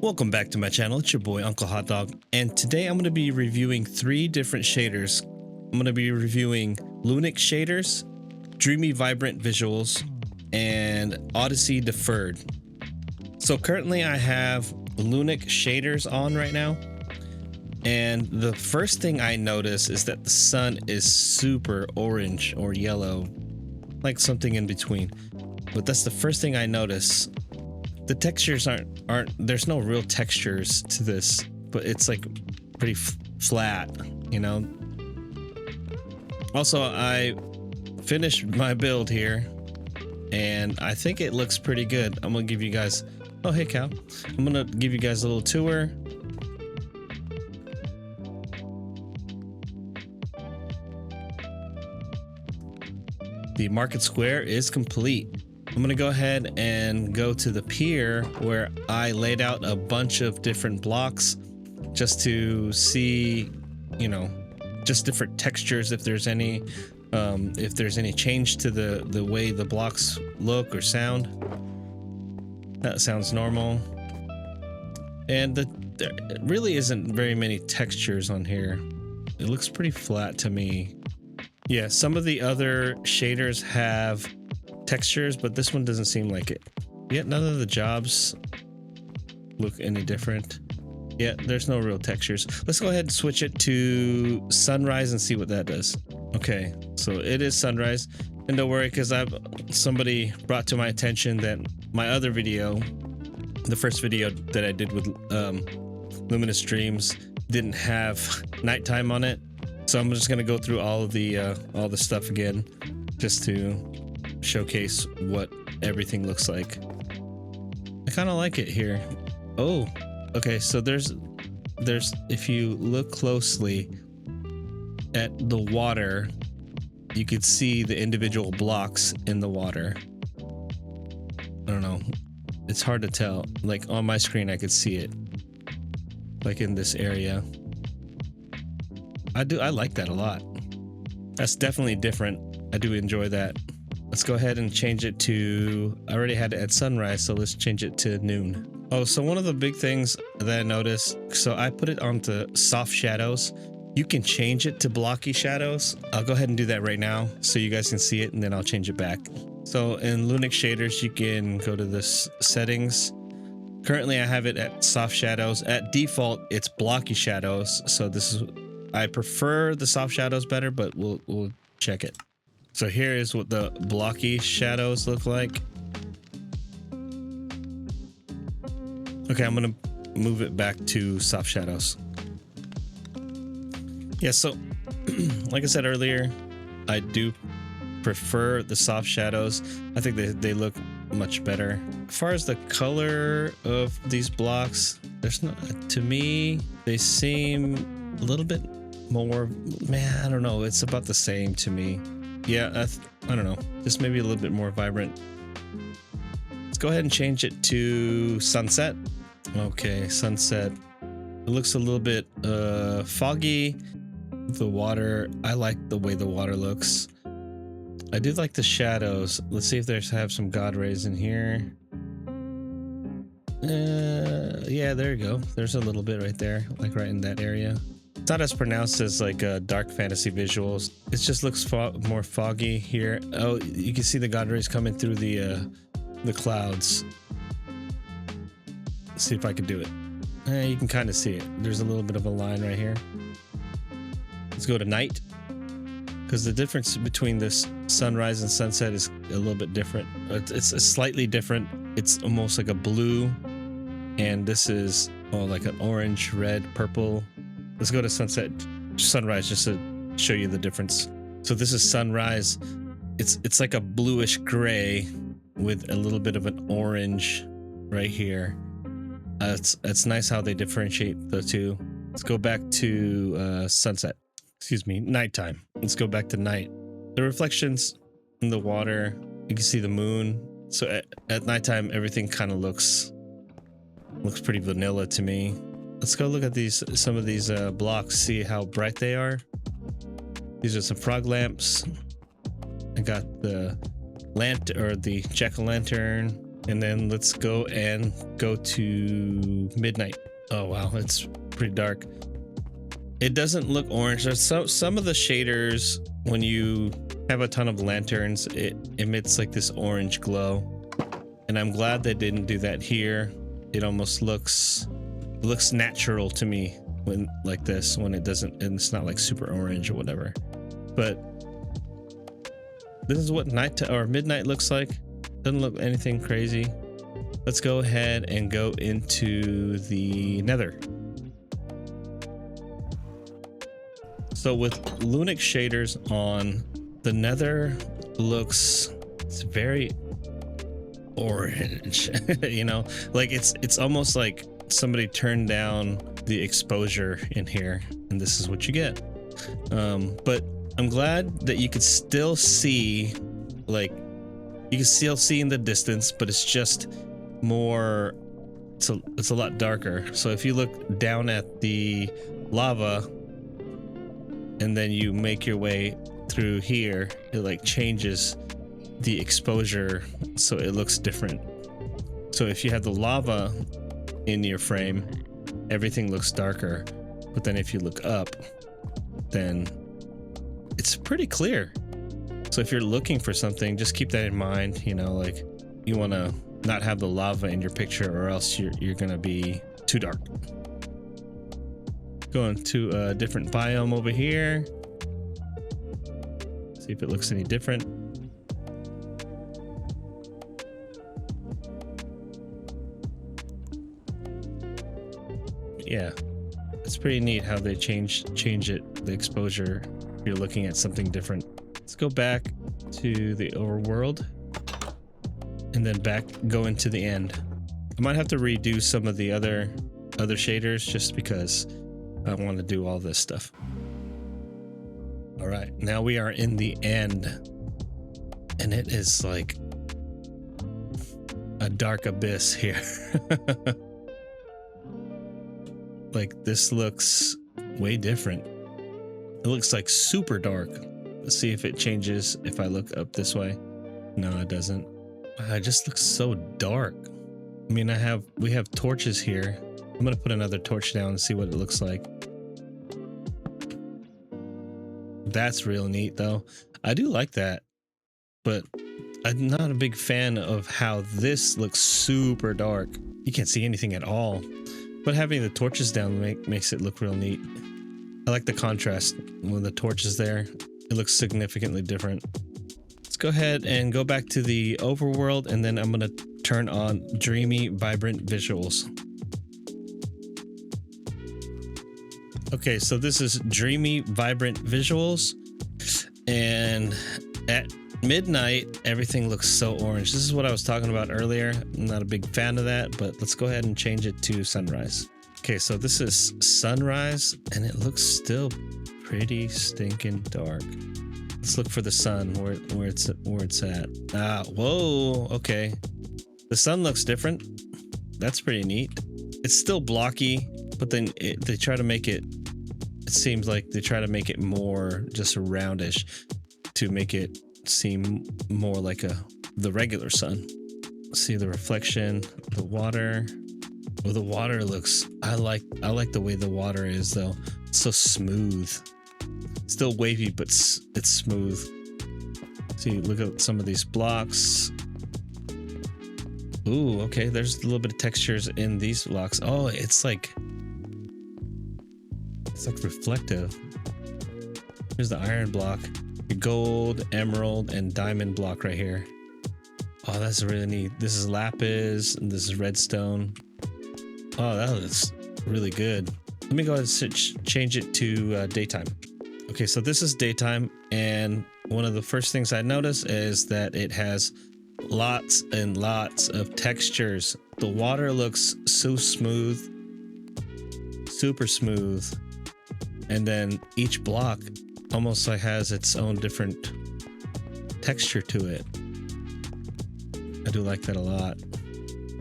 Welcome back to my channel. It's your boy Uncle Hot Dog, and today I'm going to be reviewing three different shaders. I'm going to be reviewing Lunac Shaders, Dreamy Vibrant Visuals, and Odyssey Deferred. So currently I have Lunac Shaders on right now, and the first thing I notice is that the sun is super orange or yellow, like something in between. But that's the first thing I notice. The textures aren't there's no real textures to this, but it's like pretty flat, you know. Also, I finished my build here and I think it looks pretty good. I'm gonna give you guys, oh hey cow, I'm gonna give you guys a little tour. The market square is complete. I'm gonna go ahead and go to the pier where I laid out a bunch of different blocks just to see, you know, just different textures, if there's any change to the way the blocks look or sound. That sounds normal. And there really isn't very many textures on here. It looks pretty flat to me. Yeah, some of the other shaders have textures, but this one doesn't seem like it. Yet none of the jobs look any different. Yeah, there's no real textures. Let's go ahead and switch it to sunrise and see what that does. Okay, so it is sunrise, and don't worry, because somebody brought to my attention that my other video, the first video that I did with Luminous Dreams, didn't have nighttime on it. So I'm just gonna go through all the stuff again, just to showcase what everything looks like. I kind of like it here. Oh, okay, so there's if you look closely at the water, you could see the individual blocks in the water. I don't know, it's hard to tell. Like on my screen I could see it, like in this area. I like that a lot. That's definitely different. I do enjoy that. Let's go ahead and change it to, I already had it at sunrise, so let's change it to noon. Oh, so one of the big things that I noticed, so I put it onto soft shadows. You can change it to blocky shadows. I'll go ahead and do that right now so you guys can see it, and then I'll change it back. So in Lunac Shaders, you can go to this settings. Currently I have it at soft shadows. At default, it's blocky shadows. So this is, I prefer the soft shadows better, but we'll check it. So here is what the blocky shadows look like. Okay, I'm gonna move it back to soft shadows. Yeah, so like I said earlier, I do prefer the soft shadows. I think they look much better. As far as the color of these blocks, there's not, to me, they seem a little bit more, man, I don't know, it's about the same to me. Yeah, I don't know, just maybe a little bit more vibrant. Let's go ahead and change it to sunset. Okay, sunset. It looks a little bit foggy. The water, I like the way the water looks. I do like the shadows. Let's see if there's have some God rays in here. Yeah, there you go. There's a little bit right there, like right in that area. It's not as pronounced as like dark fantasy visuals. It just looks more foggy here. Oh, you can see the God rays coming through the clouds. Let's see if I can do it. You can kind of see it. There's a little bit of a line right here. Let's go to night, because the difference between this sunrise and sunset is a little bit different. It's slightly different. It's almost like a blue, and this is like an orange, red, purple. Let's go to sunrise just to show you the difference. So this is sunrise. It's like a bluish gray with a little bit of an orange right here. It's nice how they differentiate the two. Let's go back to sunset. Excuse me, nighttime. Let's go back to night. The reflections in the water, you can see the moon. So at nighttime, everything kind of looks pretty vanilla to me. Let's go look at some of these blocks, see how bright they are. These are some frog lamps. I got the jack-o'-lantern. And then let's go to midnight. Oh wow, it's pretty dark. It doesn't look orange. There's some of the shaders, when you have a ton of lanterns, it emits like this orange glow. And I'm glad they didn't do that here. It almost looks natural to me when like this, when it doesn't, and it's not like super orange or whatever. But this is what night or midnight looks like. Doesn't look anything crazy. Let's go ahead and go into the nether. So with Lunac Shaders on, the nether looks, it's very orange. You know, like it's almost like somebody turned down the exposure in here and this is what you get. But I'm glad that you could still see, like you can still see in the distance, but it's just more, it's a lot darker. So if you look down at the lava and then you make your way through here, it like changes the exposure so it looks different. So if you have the lava in your frame, everything looks darker, but then if you look up, then it's pretty clear. So if you're looking for something, just keep that in mind. You know, like you want to not have the lava in your picture or else you're gonna be too dark. Going to a different biome over here. See if it looks any different. Yeah, it's pretty neat how they change it, the exposure, if you're looking at something different. Let's go back to the overworld and then go into the end. I might have to redo some of the other shaders just because I want to do all this stuff. All right, now we are in the end and it is like a dark abyss here. Like this looks way different. It looks like super dark. Let's see if it changes if I look up this way. No, it doesn't. It just looks so dark. I mean, we have torches here. I'm gonna put another torch down and see what it looks like. That's real neat though. I do like that, but I'm not a big fan of how this looks super dark. You can't see anything at all, but having the torches down makes it look real neat. I like the contrast when the torch is there. It looks significantly different. Let's go ahead and go back to the overworld and then I'm gonna turn on Dreamy Vibrant Visuals. Okay, so this is Dreamy Vibrant Visuals, and at midnight everything looks so orange. This is what I was talking about earlier. I'm not a big fan of that, but let's go ahead and change it to sunrise. Okay, so this is sunrise and it looks still pretty stinking dark. Let's look for the sun where it's at. Ah, whoa, okay. The sun looks different. That's pretty neat. It's still blocky, but then they try to make it, it seems like they try to make it more just roundish to make it seem more like the regular sun. See the reflection, the water. Well, the water looks, I like the way the water is though. It's so smooth. Still wavy, but it's smooth. See, look at some of these blocks. Ooh, okay, there's a little bit of textures in these blocks. Oh, it's like reflective. Here's the iron block, the gold, emerald, and diamond block right here. Oh, that's really neat. This is lapis, and this is redstone. Oh, that looks really good. Let me go ahead and change it to daytime. Okay, so this is daytime, and one of the first things I notice is that it has lots and lots of textures. The water looks so smooth, super smooth, and then each block almost like has its own different texture to it. I do like that a lot.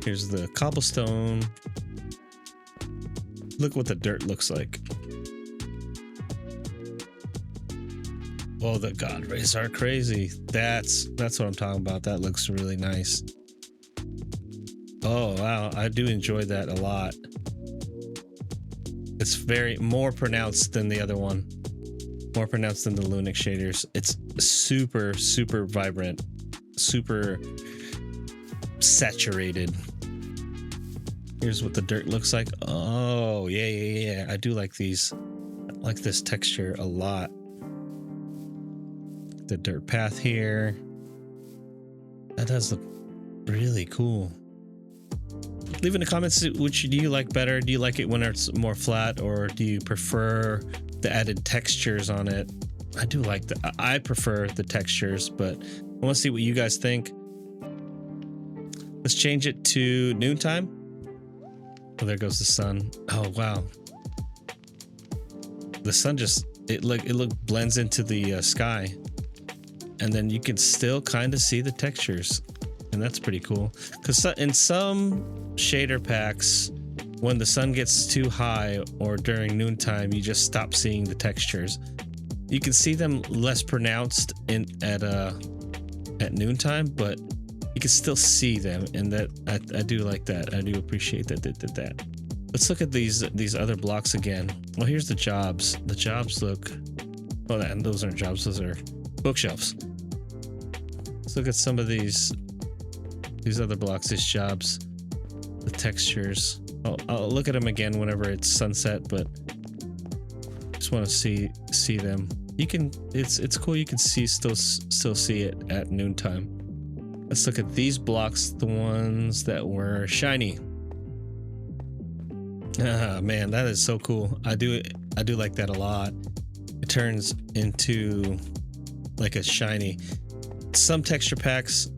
Here's the cobblestone. Look what the dirt looks like. Oh, the god rays are crazy. That's what I'm talking about. That looks really nice. Oh, wow. I do enjoy that a lot. It's very more pronounced than the other one. More pronounced than the Lunac Shaders. It's super, super vibrant. Super saturated. Here's what the dirt looks like. Oh, yeah. I do like these. I like this texture a lot. The dirt path here. That does look really cool. Leave in the comments which do you like better. Do you like it when it's more flat, or do you prefer the added textures on it? I prefer the textures, but I want to see what you guys think. Let's change it to noontime. Oh, there goes the sun. Oh wow, the sun just it blends into the sky, and then you can still kind of see the textures, and that's pretty cool. Because in some shader packs, when the sun gets too high or during noontime, you just stop seeing the textures. You can see them less pronounced at noontime, but you can still see them, and that I do like that. I do appreciate that they did that. Let's look at these other blocks again. Well, here's the jobs. The jobs look. Oh, and those aren't jobs. Those are bookshelves. Let's look at some of these other blocks. These jobs, the textures. I'll look at them again whenever it's sunset, but just want to see them. You can. It's cool. You can still see it at noontime. Let's look at these blocks, the ones that were shiny. Ah, man, that is so cool. I do like that a lot. It turns into like a shiny. Some texture packs,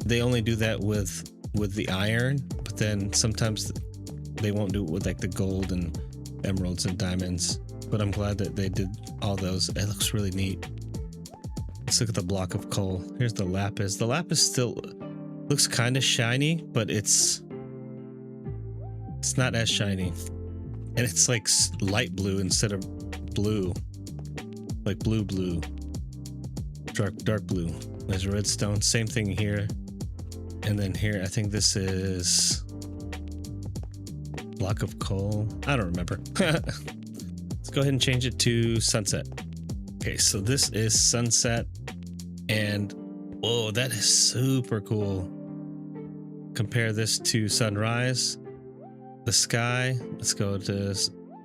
they only do that with the iron, but then sometimes they won't do it with like the gold and emeralds and diamonds. But I'm glad that they did all those. It looks really neat. Let's look at the block of coal. Here's the lapis. The lapis still looks kind of shiny, but it's not as shiny. And it's like light blue instead of blue. Like blue. Dark blue. There's redstone. Same thing here. And then here, I think this is block of coal. I don't remember. Let's go ahead and change it to sunset. Okay, so this is sunset, and whoa, that is super cool. Compare this to sunrise. The sky, let's go to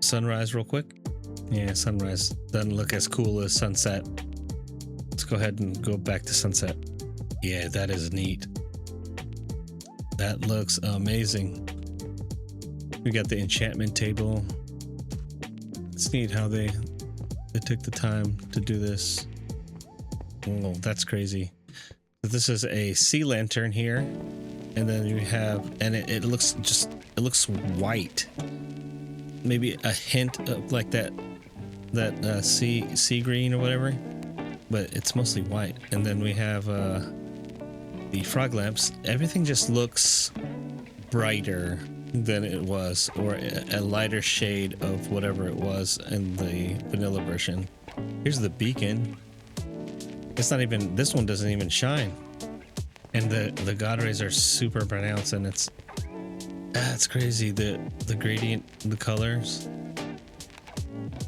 sunrise real quick. Yeah, sunrise doesn't look as cool as sunset. Let's go ahead and go back to sunset. Yeah, that is neat. That looks amazing. We got the enchantment table. It's neat how they took the time to do this. Oh, that's crazy. This is a sea lantern here, and then you have, and it looks white. Maybe a hint of like that sea green or whatever, but it's mostly white. And then we have the frog lamps. Everything just looks brighter than it was, or a lighter shade of whatever it was in the vanilla version. Here's the beacon. It's not even, this one doesn't even shine, and the god rays are super pronounced, and it's crazy, the gradient, the colors.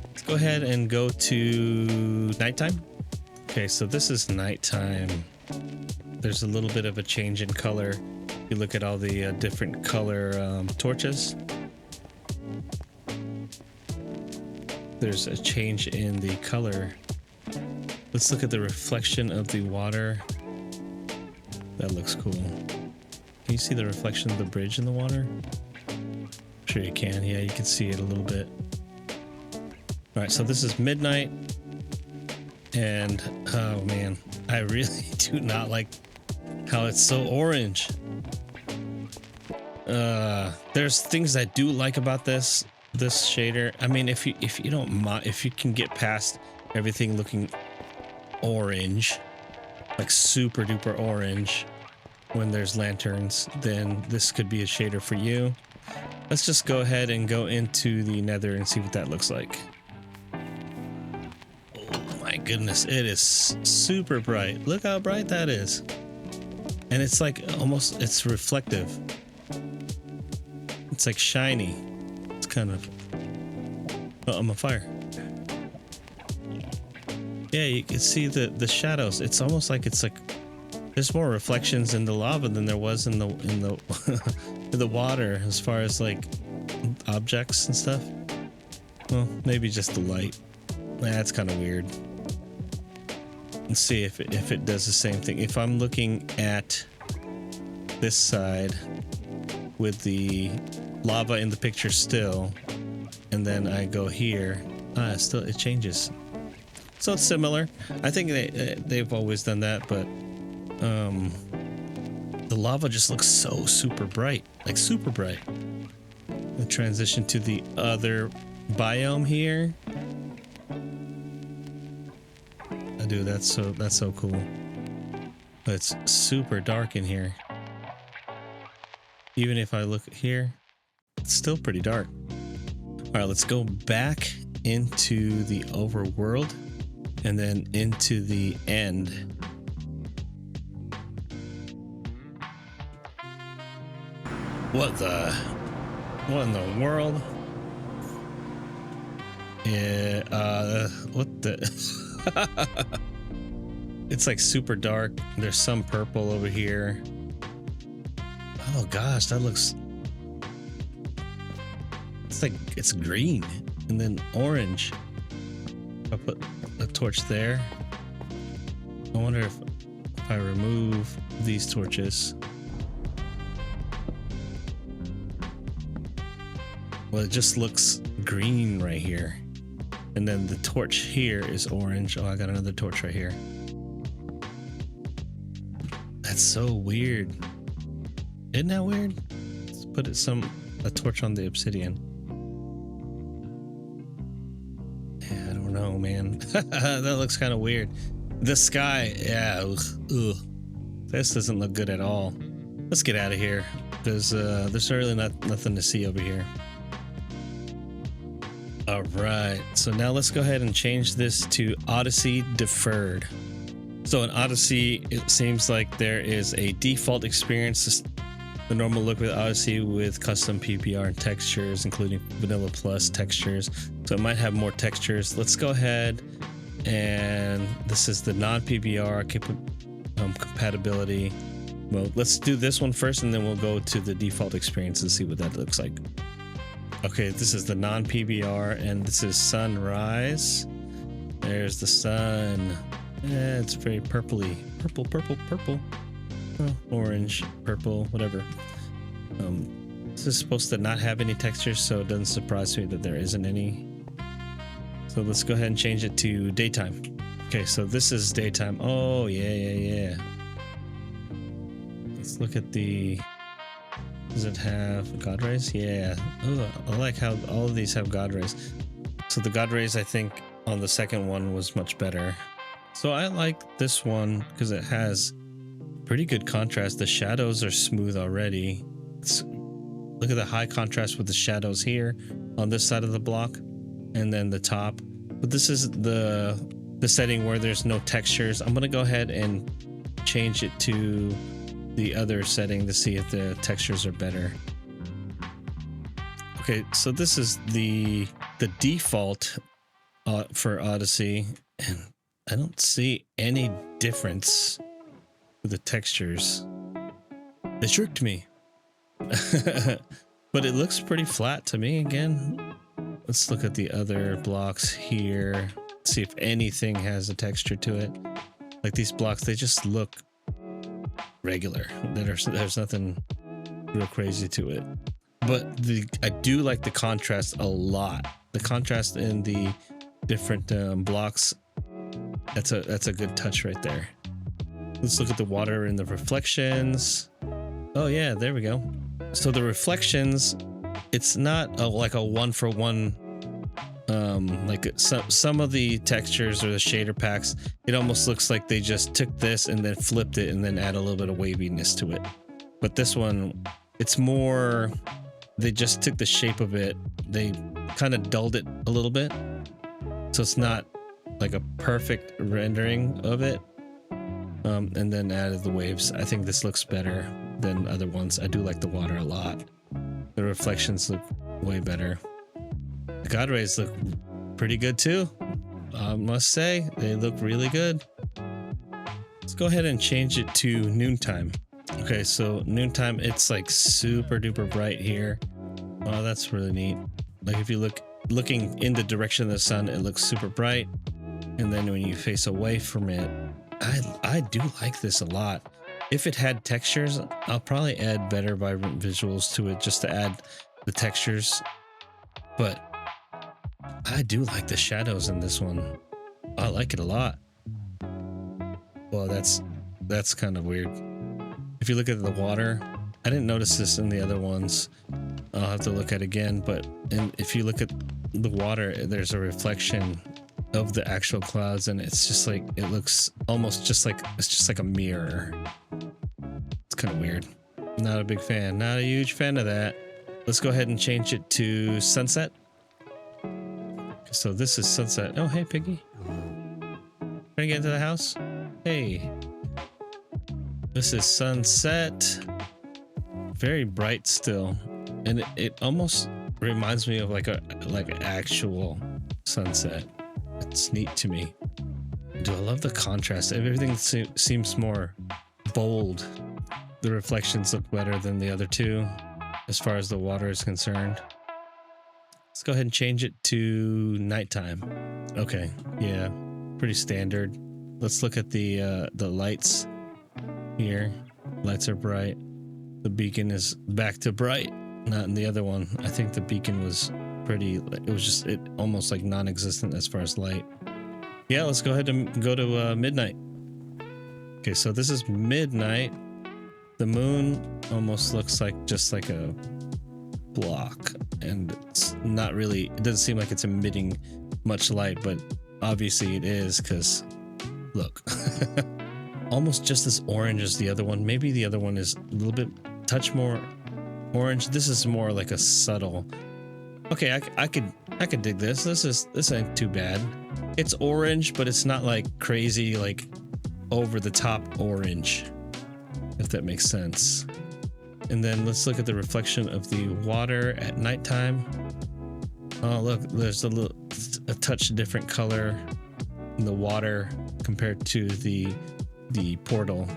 Let's go ahead and go to nighttime. Okay, so this is nighttime. There's a little bit of a change in color. You look at all the different color torches. There's a change in the color. Let's look at the reflection of the water. That looks cool. Can you see the reflection of the bridge in the water? I'm sure you can. Yeah, you can see it a little bit. All right, so this is midnight. And oh man, I really do not like how it's so orange. There's things I do like about this shader. I mean, if you don't mind, if you can get past everything looking orange, like super duper orange when there's lanterns, then this could be a shader for you. Let's just go ahead and go into the nether and see what that looks like. Oh my goodness, it is super bright. Look how bright that is. And it's like almost, it's reflective. It's like shiny. It's kind of... Oh, I'm on fire. Yeah, you can see the shadows. It's almost like it's like there's more reflections in the lava than there was in the in the water as far as like objects and stuff. Well, maybe just the light. That's kind of weird. Let's see if it does the same thing. If I'm looking at this side with the lava in the picture still, and then I go here, still it changes. So it's similar. I think they've always done that, but the lava just looks so super bright, like super bright. The transition to the other biome here. I do. That's so cool. But it's super dark in here. Even if I look here, it's still pretty dark. All right, let's go back into the overworld and then into the end. What in the world? Yeah, what the? It's like super dark. There's some purple over here. Oh gosh, that looks... It's like, it's green and then orange. I'll put a torch there. I wonder if I remove these torches. Well, it just looks green right here. And then the torch here is orange. Oh, I got another torch right here. That's so weird. Isn't that weird? Let's put a torch on the obsidian. Yeah, I don't know, man. That looks kind of weird. The sky, yeah, ugh. This doesn't look good at all. Let's get out of here. There's really nothing to see over here. All right, so now let's go ahead and change this to Odyssey Deferred. So in Odyssey, it seems like there is a default experience, the normal look with Odyssey with custom PBR and textures, including Vanilla Plus textures. So it might have more textures. Let's go ahead, and this is the non-PBR compatibility. Well, let's do this one first, and then we'll go to the default experience and see what that looks like. Okay, this is the non-PBR, and this is sunrise. There's the sun. Yeah, it's very purpley. Purple. Oh, orange, purple, whatever. This is supposed to not have any textures, so it doesn't surprise me that there isn't any. So let's go ahead and change it to daytime. Okay, so this is daytime. Oh, yeah. Let's look at the... Does it have God rays? Yeah. Oh, I like how all of these have God rays. So the God rays, I think, on the second one was much better. So I like this one because it has pretty good contrast. The shadows are smooth already. Look at the high contrast with the shadows here on this side of the block, and then the top. But this is the setting where there's no textures. I'm gonna go ahead and change it to the other setting to see if the textures are better. Okay, so this is the default for Odyssey, and I don't see any difference with the textures. They tricked me. But it looks pretty flat to me again. Let's look at the other blocks here. See if anything has a texture to it. Like these blocks, they just look regular. There's nothing real crazy to it. But I do like the contrast a lot. The contrast in the different blocks, that's a good touch right there. Let's look at the water and the reflections. Oh yeah, there we go. So the reflections, it's not like a one-for-one. Like some of the textures or the shader packs, it almost looks like they just took this and then flipped it and then add a little bit of waviness to it. But this one, it's more, they just took the shape of it, they kind of dulled it a little bit, so it's not like a perfect rendering of it, and then added the waves. I think this looks better than other ones. I do like the water a lot. The reflections look way better. The God rays look pretty good too. I must say, they look really good. Let's go ahead and change it to noontime. Okay, so noontime, it's like super duper bright here. Oh, that's really neat. Like if you looking in the direction of the sun, it looks super bright. And then when you face away from it, I do like this a lot. If it had textures, I'll probably add better vibrant visuals to it just to add the textures. But I do like the shadows in this one. I like it a lot. Well, that's kind of weird. If you look at the water, I didn't notice this in the other ones. I'll have to look at it again, but if you look at the water, there's a reflection of the actual clouds, and it's just like, it looks almost just like, it's just like a mirror. It's kind of weird. Not a big fan, not a huge fan of that. Let's go ahead and change it to sunset. So this is sunset. Oh, hey, Piggy. Trying to get into the house? Hey. This is sunset. Very bright still. And it almost reminds me of like an actual sunset. It's neat to me. Do I love the contrast? Everything seems more bold. The reflections look better than the other two as far as the water is concerned. Let's go ahead and change it to nighttime. Okay, yeah, pretty standard. Let's look at the lights here. Lights are bright. The beacon is back to bright, not in the other one. I think the beacon was pretty, it was just almost like non-existent as far as light. Yeah, let's go ahead and go to midnight. Okay, so this is midnight. The moon almost looks like just like a block, and it's not really, it doesn't seem like it's emitting much light, but obviously it is, because look. Almost just as orange as the other one. Maybe the other one is a little bit touch more orange. This is more like a subtle. Okay, I could dig this. This ain't too bad. It's orange, but it's not like crazy, like over the top orange, if that makes sense. And then let's look at the reflection of the water at nighttime. Oh, look, there's a touch different color in the water compared to the portal.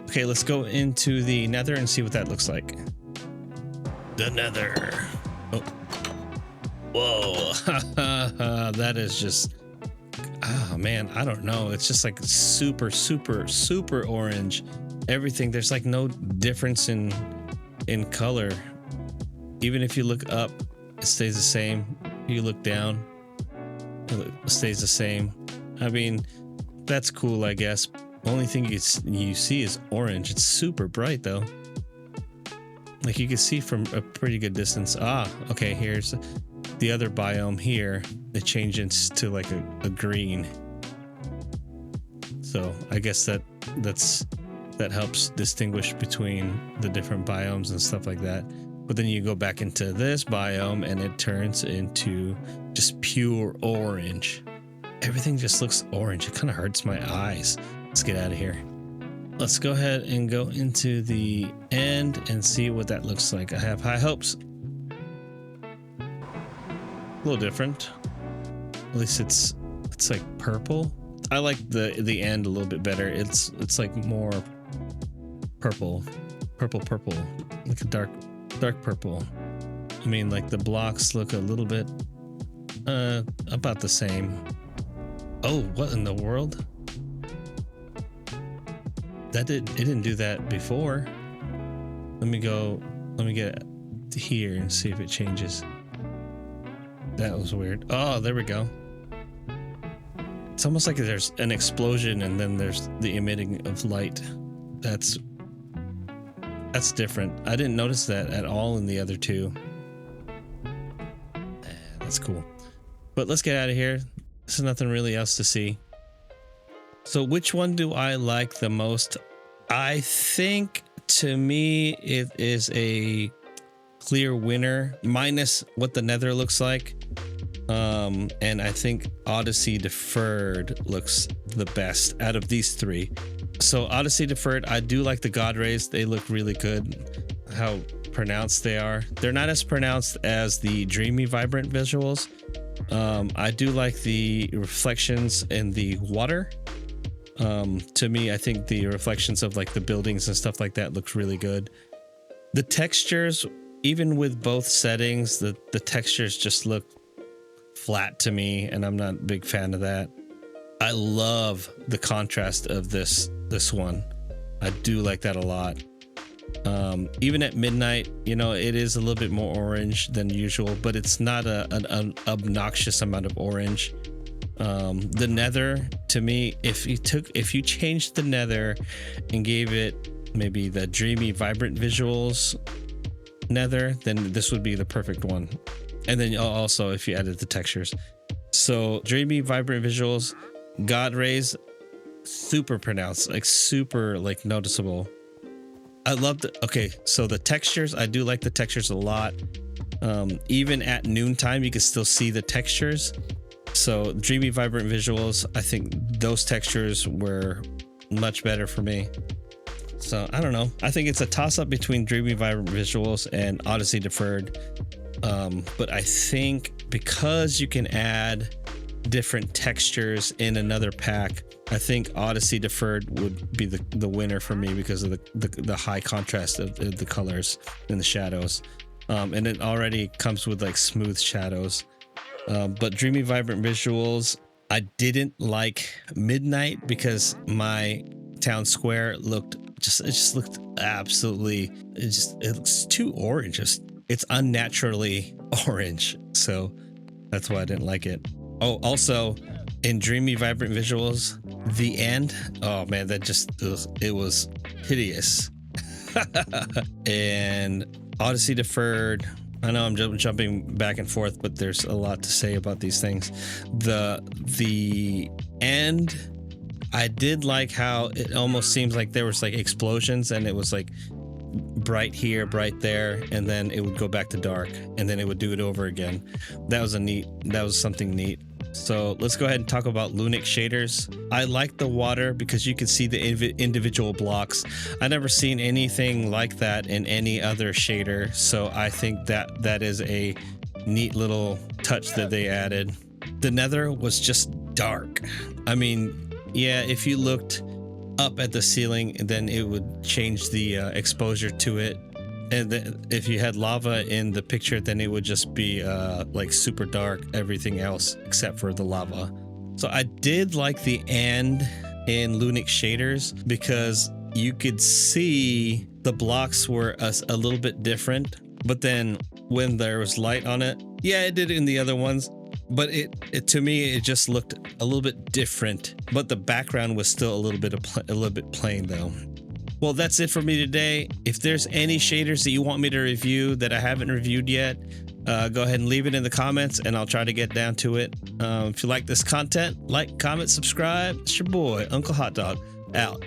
Okay, let's go into the nether and see what that looks like. The nether. Oh. Whoa. That is just, oh man, I don't know. It's just like super, super, super orange. Everything, there's like no difference in color. Even if you look up, it stays the same. You look down, it stays the same. I mean, that's cool, I guess. Only thing you see is orange. It's super bright though. Like you can see from a pretty good distance. Ah, okay, here's the other biome here. It changes to like a green. So I guess that helps distinguish between the different biomes and stuff like that. But then you go back into this biome and it turns into just pure orange. Everything just looks orange. It kind of hurts my eyes. Let's get out of here. Let's go ahead and go into the end and see what that looks like. I have high hopes. A little different. At least it's like purple. I like the end a little bit better. It's like more purple, like a dark purple. I mean, like the blocks look a little bit about the same. Oh, what in the world? It didn't do that before. Let me get here and see if it changes. That was weird. Oh, there we go. It's almost like there's an explosion and then there's the emitting of light. That's different. I didn't notice that at all in the other two. That's cool. But let's get out of here. There's nothing really else to see. So which one do I like the most? I think to me it is a clear winner, minus what the nether looks like. And I think Odyssey Deferred looks the best out of these three. So Odyssey Deferred, I do like the God rays. They look really good. How pronounced they are. They're not as pronounced as the Dreamy Vibrant Visuals. I do like the reflections in the water. To me, I think the reflections of like the buildings and stuff like that looks really good. The textures, even with both settings, the textures just look flat to me, and I'm not a big fan of that. I love the contrast of this one. I do like that a lot. Even at midnight, you know, it is a little bit more orange than usual, but it's not an obnoxious amount of orange. The nether, to me, if you changed the nether and gave it maybe the Dreamy Vibrant Visuals nether, then this would be the perfect one. And then also if you added the textures. So Dreamy Vibrant Visuals, God Rays, super pronounced, like super like noticeable. I love so the textures, I do like the textures a lot. Even at noontime, you can still see the textures. So Dreamy Vibrant Visuals, I think those textures were much better for me. So I don't know. I think it's a toss-up between Dreamy Vibrant Visuals and Odyssey Deferred. But I think because you can add different textures in another pack, I think Odyssey Deferred would be the winner for me because of the high contrast of the colors and the shadows. And it already comes with like smooth shadows. But Dreamy Vibrant Visuals, I didn't like midnight because my town square looked absolutely, it looks too orange. It's unnaturally orange. So that's why I didn't like it. Oh, also in Dreamy Vibrant Visuals, the end, oh man, that it was hideous. And Odyssey Deferred, I know I'm jumping back and forth, but there's a lot to say about these things. The end, I did like how it almost seems like there was like explosions and it was like bright here, bright there, and then it would go back to dark, and then it would do it over again. That was something neat. So let's go ahead and talk about Lunac Shaders. I like the water because you can see the individual blocks. I never seen anything like that in any other shader, so I think that is a neat little touch that they added. The nether was just dark. I mean, yeah, if you looked up at the ceiling, then it would change the exposure to it. And if you had lava in the picture, then it would just be like super dark, everything else except for the lava. So I did like the end in Lunac Shaders because you could see the blocks were a little bit different, but then when there was light on it, yeah, it did it in the other ones, but it to me it just looked a little bit different, but the background was still a little bit plain though. Well, that's it for me today. If there's any shaders that you want me to review that I haven't reviewed yet, go ahead and leave it in the comments and I'll try to get down to it. If you like this content, like, comment, subscribe. It's your boy, Uncle Hot Dog, out.